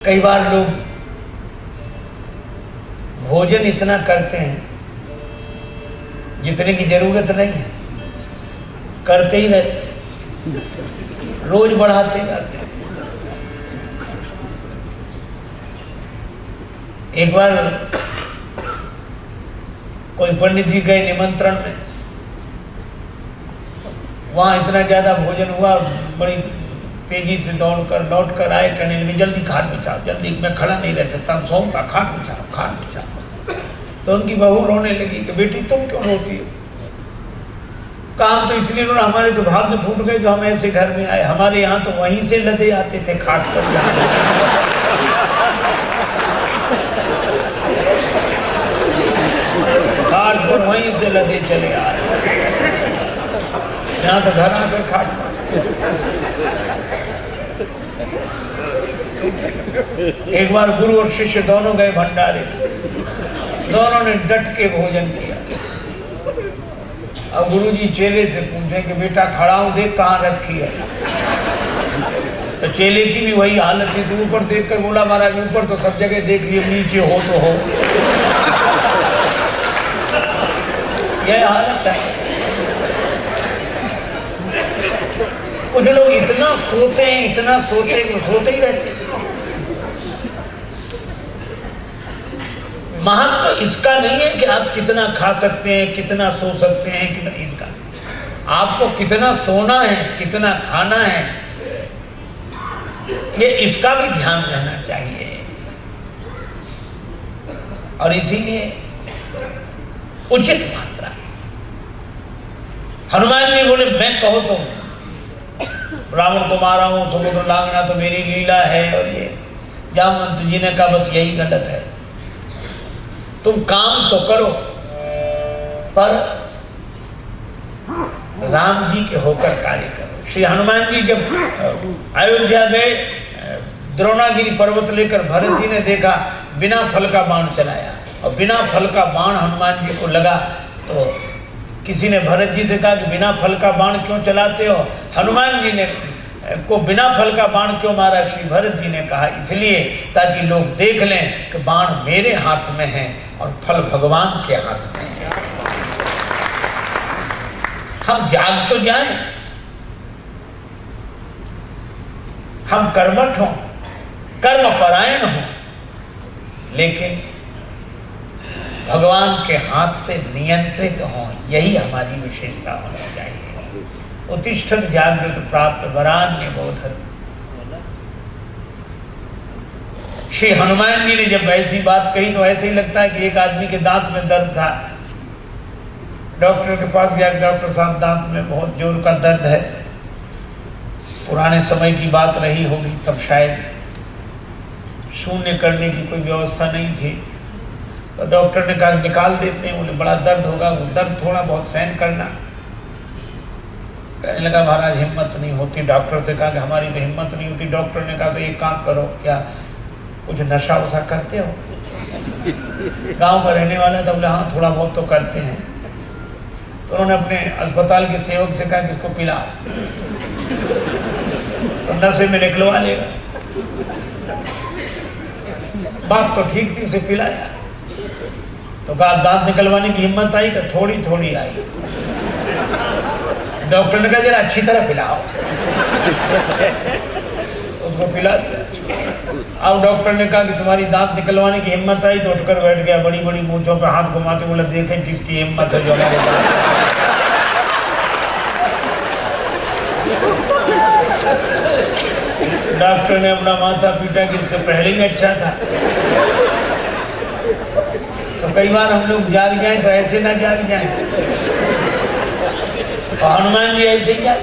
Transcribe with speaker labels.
Speaker 1: कई बार लोग भोजन इतना करते हैं जितने की जरूरत नहीं है, करते ही रहते, रोज बढ़ाते जाते हैं। एक बार कोई पंडित जी गए निमंत्रण में, वहां इतना ज्यादा भोजन हुआ, बड़ी तेजी से दौड़कर लौट कर आए, कहने लगे जल्दी खाट बिछाओ, जल्दी, मैं खड़ा नहीं रह सकता, सोऊंगा, खाट बिछाओ, खाट बिछाओ। तो उनकी बहू रोने लगी कि बेटी तुम क्यों रोती हो? काम तो इसलिए रोना, हमारे तो भाग्य फूट गए जो हम ऐसे घर में आए, हमारे यहाँ तो वहीं से लदे आते थे खाट पर जाने। खाट पर वहीं से लदे चले आ रहे, यहाँ तो घर आकर खाट पर। एक बार गुरु और शिष्य दोनों गए भंडारे, दोनों ने डट के भोजन किया। अब गुरु जी चेले से पूछे कि बेटा खड़ा हूं, देख कहाँ रखी है। तो चेले की भी वही हालत थी, तो ऊपर देखकर बोला महाराज ऊपर तो सब जगह देख लियो, नीचे हो तो हो। यह हालत है। कुछ लोग इतना सोते हैं, इतना सोते हैं, सोते ही रहते हैं। महत्व इसका नहीं है कि आप कितना खा सकते हैं, कितना सो सकते हैं, कितना, इसका आपको कितना सोना है, कितना खाना है, ये इसका भी ध्यान रहना चाहिए। और इसीलिए उचित मात्रा। हनुमान जी बोले मैं कहो तो रावण को मारा हूं, समुद्र लांघना तो मेरी लीला है, और ये जामवंत जी ने कहा बस यही गलत है, तुम काम तो करो पर राम जी के होकर कार्य करो। श्री हनुमान जी जब अयोध्या गए, द्रोणागिरी पर्वत लेकर भरत जी ने देखा बिना फल का बाण चलाया, और बिना फल का बाण हनुमान जी को लगा। तो किसी ने भरत जी से कहा कि बिना फल का बाण क्यों चलाते हो? हनुमान जी ने को बिना फल का बाण क्यों मारा? श्री भरत जी ने कहा इसलिए ताकि लोग देख लें कि बाण मेरे हाथ में है और फल भगवान के हाथ में है। हम जाग तो जाएं, हम कर्मठ हों, कर्म परायण हों, लेकिन भगवान के हाथ से नियंत्रित हों, यही हमारी विशेषता होनी चाहिए। उत्तिष्ठत् जागृत प्राप्त वरान्य बोधत्। श्री हनुमान जी ने जब ऐसी बात कही तो ऐसे ही लगता है कि एक आदमी के दांत में दर्द था, डॉक्टर के पास गया, डॉक्टर साहब दांत में बहुत जोर का दर्द है। पुराने समय की बात रही होगी, तब शायद शून्य करने की कोई व्यवस्था नहीं थी। तो डॉक्टर ने कहा निकाल देते हैं, बोले बड़ा दर्द होगा, वो दर्द थोड़ा बहुत सहन करना। कहने लगा महाराज हिम्मत नहीं होती। डॉक्टर से कहा कि हमारी तो हिम्मत नहीं होती। डॉक्टर ने कहा तो एक काम करो, क्या कुछ नशा वशा करते हो? गांव का रहने वाला था, बोले हाँ थोड़ा बहुत तो करते हैं। तो उन्होंने अपने अस्पताल के सेवक से कहा कि इसको पिला, तो नशे में निकलवा लेगा। बात तो ठीक थी, उसे पिलाया। तो कहा दांत निकलवाने की हिम्मत आई? कि थोड़ी थोड़ी आई। डॉक्टर ने कहा जरा अच्छी तरह पिलाओ, उसको पिला दिया। अब डॉक्टर ने कहा कि तुम्हारी दांत निकलवाने की हिम्मत आई, तो उठकर बैठ गया, बड़ी बड़ी मूंछों पे हाथ घुमाते, बोला देखें किसकी हिम्मत है जो हमारे साथ। डॉक्टर ने अपना माथा पीटा कि इससे पहले ही अच्छा था। तो कई बार हम लोग जाग जाए तो ऐसे ना जाग जाए, हनुमान जी ऐसे ही जाए।